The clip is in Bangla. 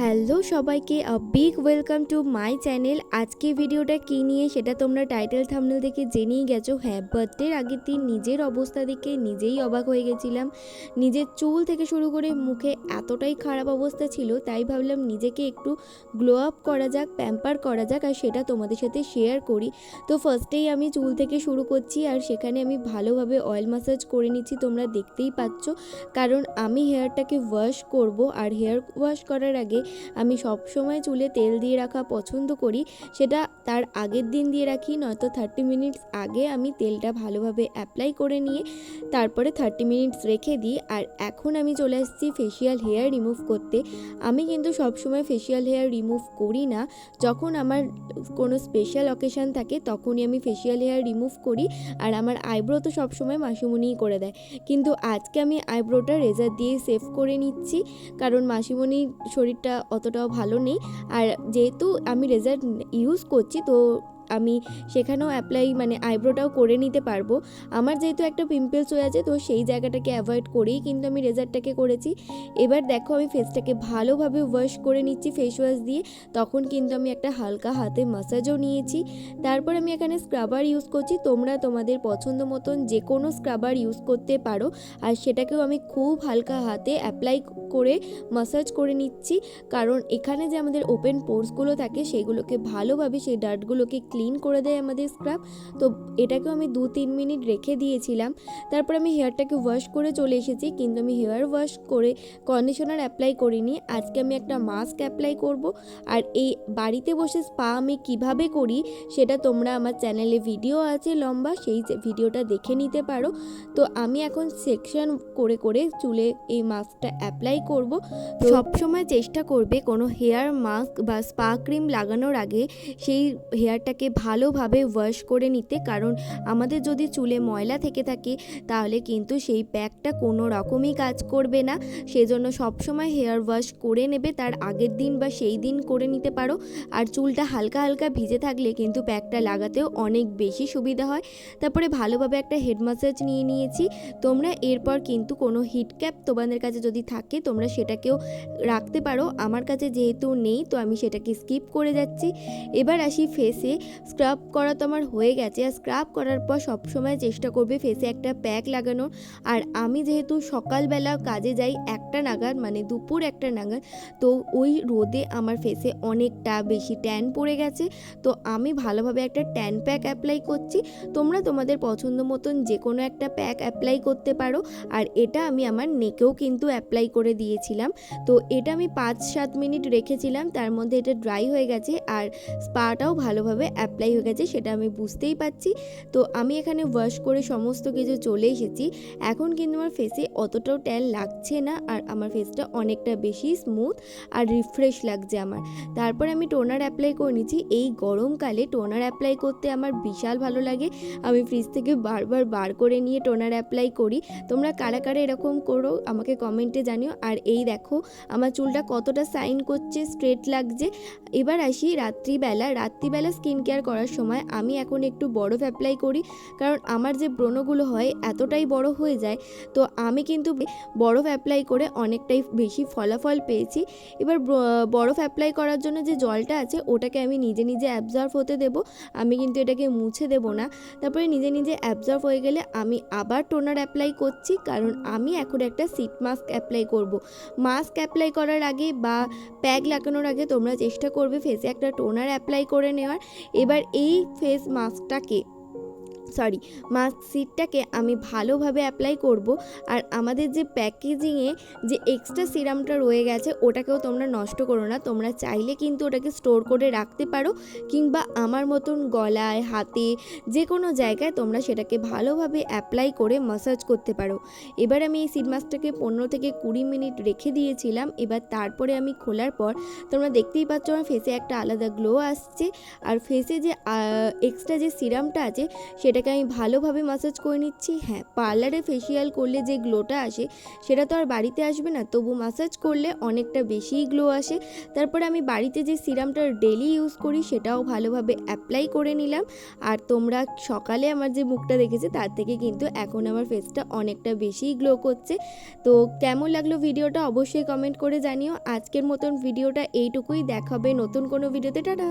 হ্যালো সবাইকে, big welcome to my channel. আজকে ভিডিওটা কী নিয়ে সেটা তোমরা টাইটেল থাম্বনেল দেখে জেনেই গেছো। হ্যাঁ, বার্থডের আগের দিন নিজের অবস্থা দেখে নিজেই অবাক হয়ে গেছিলাম। নিজের চুল থেকে শুরু করে মুখে এতটাই খারাপ অবস্থা ছিল, তাই ভাবলাম নিজেকে একটু গ্লো আপ করা যাক, প্যাম্পার করা যাক, আর সেটা তোমাদের সাথে শেয়ার করি। তো ফার্স্টেই আমি চুল থেকে শুরু করছি, আর সেখানে আমি ভালোভাবে অয়েল ম্যাসাজ করে নিচ্ছি, তোমরা দেখতেই পাচ্ছ। কারণ আমি হেয়ারটাকে ওয়াশ করব, আর হেয়ার ওয়াশ করার আগে আমি সব সময় চুলে তেল দিয়ে রাখা পছন্দ করি। সেটা তার আগের দিন দিয়ে রাখি, নয়তো 30 মিনিটস আগে আমি তেলটা ভালোভাবে অ্যাপ্লাই করে নিয়ে তারপরে 30 মিনিটস রেখে দিই। আর এখন আমি চলে আসছি ফেসিয়াল হেয়ার রিমুভ করতে। আমি কিন্তু সবসময় ফেসিয়াল হেয়ার রিমুভ করি না, যখন আমার কোনো স্পেশাল অকেশান থাকে তখনই আমি ফেসিয়াল হেয়ার রিমুভ করি। আর আমার আইব্রো তো সবসময় মাসিমণিই করে দেয়, কিন্তু আজকে আমি আইব্রোটা রেজার দিয়ে সেভ করে নিচ্ছি, কারণ মাসিমণির শরীরটা অতটাও ভালো নেই। আর যেহেতু আমি রেজার ইউজ করছি, তো আমি সেখানেও আইব্রোটাও করে নিতে পারবো। আমার যেহেতু একটা পিম্পলস হয়ে আছে, তো সেই জায়গাটাকে অ্যাভয়েড করেই কিন্তু আমি রেজারটাকে করেছি। এবার দেখো আমি ফেসটাকে ভালোভাবে ওয়াশ করে নিচ্ছি ফেস ওয়াশ দিয়ে। তখন কিন্তু আমি একটা হালকা হাতে ম্যাসাজও নিয়েছি। তারপর আমি এখানে স্ক্রাবার ইউজ করছি। তোমরা তোমাদের পছন্দ মতন যে কোনো স্ক্রাবার ইউজ করতে পারো, আর সেটাকেও আমি খুব হালকা হাতে অ্যাপ্লাই করে ম্যাসাজ করে নিচ্ছি। কারণ এখানে যে আমাদের ওপেন পোর্সগুলো থাকে সেগুলোকে ভালোভাবে, সেই ডার্টগুলোকে ক্লিন করে দেয় আমাদের স্ক্রাব। তো এটাকেও আমি 2-3 মিনিট রেখে দিয়েছিলাম। তারপর আমি হেয়ারটাকে ওয়াশ করে চলে এসেছি, কিন্তু আমি হেয়ার ওয়াশ করে কন্ডিশনার অ্যাপ্লাই করিনি। আজকে আমি একটা মাস্ক অ্যাপ্লাই করব। আর এই বাড়িতে বসে স্পা আমি কিভাবে করি সেটা তোমরা আমার চ্যানেলে ভিডিও আছে লম্বা, সেই ভিডিওটা দেখে নিতে পারো। তো আমি এখন সেকশন করে করে চুলে এই মাস্কটা অ্যাপ্লাই করব। সবসময় চেষ্টা করবে কোনো হেয়ার মাস্ক বা স্পা ক্রিম লাগানোর আগে সেই হেয়ারটাকে ভালোভাবে ওয়াশ করে নিতে, কারণ আমাদের যদি চুলে ময়লা থেকে থাকে তাহলে কিন্তু সেই প্যাকটা কোনো রকমই কাজ করবে না। সেজন্য সবসময় হেয়ার ওয়াশ করে নেবে, তার আগের দিন বা সেই দিন করে নিতে পারো। আর চুলটা হালকা হালকা ভিজে থাকলে কিন্তু প্যাকটা লাগাতেও অনেক বেশি সুবিধা হয়। তারপরে ভালোভাবে একটা হেড ম্যাসাজ নিয়ে নিয়েছি। তোমরা এরপর কিন্তু কোনো হিট ক্যাপ তোমাদের কাছে যদি থাকে তোমরা সেটাকেও রাখতে পারো। আমার কাছে যেহেতু নেই, তো আমি সেটাকে স্কিপ করে যাচ্ছি। এবার আসি ফেসে। স্ক্রাব করা তো আমার হয়ে গেছে, আর স্ক্রাব করার পর সবসময় চেষ্টা করবে ফেসে একটা প্যাক লাগানোর। আর আমি যেহেতু সকালবেলা কাজে যাই 1টা নাগাদ, মানে দুপুর 1টা নাগাদ, তো ওই রোদে আমার ফেসে অনেকটা বেশি ট্যান পড়ে গেছে। তো আমি ভালোভাবে একটা ট্যান প্যাক অ্যাপ্লাই করছি। তোমরা তোমাদের পছন্দ মতন যে কোনো একটা প্যাক অ্যাপ্লাই করতে পারো। আর এটা আমি আমার নেকেও কিন্তু অ্যাপ্লাই করে দিয়েছিলাম। তো এটা আমি 5-7 মিনিট রেখেছিলাম, তার মধ্যে এটা ড্রাই হয়ে গেছে আর স্পাটাও ভালোভাবে অ্যাপ্লাই হয়ে গেছে, সেটা আমি বুঝতেই পাচ্ছি। তো আমি এখানে ওয়াশ করে সমস্ত কিছু চলে এসেছি। এখন কিন্তু আমার ফেসে অতটাও ট্যান লাগছে না, আর আমার ফেসটা অনেকটা বেশি স্মুথ আর রিফ্রেশ লাগছে আমার। তারপর আমি টোনার অ্যাপ্লাই করে নিচ্ছি। এই গরমকালে টোনার অ্যাপ্লাই করতে আমার বিশাল ভালো লাগে। আমি ফ্রিজ থেকে বারবার বার করে নিয়ে টোনার অ্যাপ্লাই করি। তোমরা কারা কারা এরকম করো আমাকে কমেন্টে জানিও। আর এই দেখো আমার চুলটা কতটা শাইন করছে, স্ট্রেট লাগছে। এবার আসি রাত্রিবেলা স্কিন কেয়ার করার সময় আমি এখন একটু বরফ অ্যাপ্লাই করি, কারণ আমার যে ব্রণগুলো হয় এতটাই বড় হয়ে যায়। তো আমি কিন্তু বরফ অ্যাপ্লাই করে অনেকটাই বেশি ফলাফল পেয়েছি। এবার বরফ অ্যাপ্লাই করার জন্য যে জলটা আছে ওটাকে আমি নিজে নিজে অ্যাবজর্ব হতে দেব, আমি কিন্তু এটাকে মুছে দেব না। তারপরে নিজে নিজে অ্যাবজর্ব হয়ে গেলে আমি আবার টোনার অ্যাপ্লাই করছি, কারণ আমি এখন একটা সিট মাস্ক অ্যাপ্লাই করব। মাস্ক অ্যাপ্লাই করার আগে বা প্যাক লাগানোর আগে তোমরা চেষ্টা করবে ফেসে একটা টোনার অ্যাপ্লাই করে নেওয়ার। এবার এই ফেস মাস্ক সিটটাকে আমি ভালোভাবে অ্যাপ্লাই করব। আর আমাদের যে প্যাকেজিংয়ে যে এক্সট্রা সিরামটা রয়ে গেছে ওটাকেও তোমরা নষ্ট করো না। তোমরা চাইলে কিন্তু ওটাকে স্টোর করে রাখতে পারো, কিংবা আমার মতন গলায়, হাতে, যে কোনো জায়গায় তোমরা সেটাকে ভালোভাবে অ্যাপ্লাই করে ম্যাসাজ করতে পারো। এবার আমি এই সিট মাস্কটাকে 15-20 মিনিট রেখে দিয়েছিলাম। এবার তারপরে আমি খোলার পর তোমরা দেখতেই পাচ্ছ আমার ফেসে একটা আলাদা গ্লো আসছে। আর ফেসে যে এক্সট্রা যে সিরামটা আছে সেটা এটাকে আমি ভালোভাবে ম্যাসাজ করে নিচ্ছি। হ্যাঁ, পার্লারে ফেসিয়াল করলে যে গ্লোটা আসে সেটা তো আর বাড়িতে আসবে না, তবু ম্যাসাজ করলে অনেকটা বেশিই গ্লো আসে। তারপরে আমি বাড়িতে যে সিরামটা ডেলি ইউজ করি সেটাও ভালোভাবে অ্যাপ্লাই করে নিলাম। আর তোমরা সকালে আমার যে মুখটা দেখেছে তার থেকে কিন্তু এখন আমার ফেসটা অনেকটা বেশিই গ্লো করছে। তো কেমন লাগলো ভিডিওটা অবশ্যই কমেন্ট করে জানিও। আজকের মতন ভিডিওটা এইটুকুই, দেখা হবে নতুন কোনো ভিডিওতে। টাটা।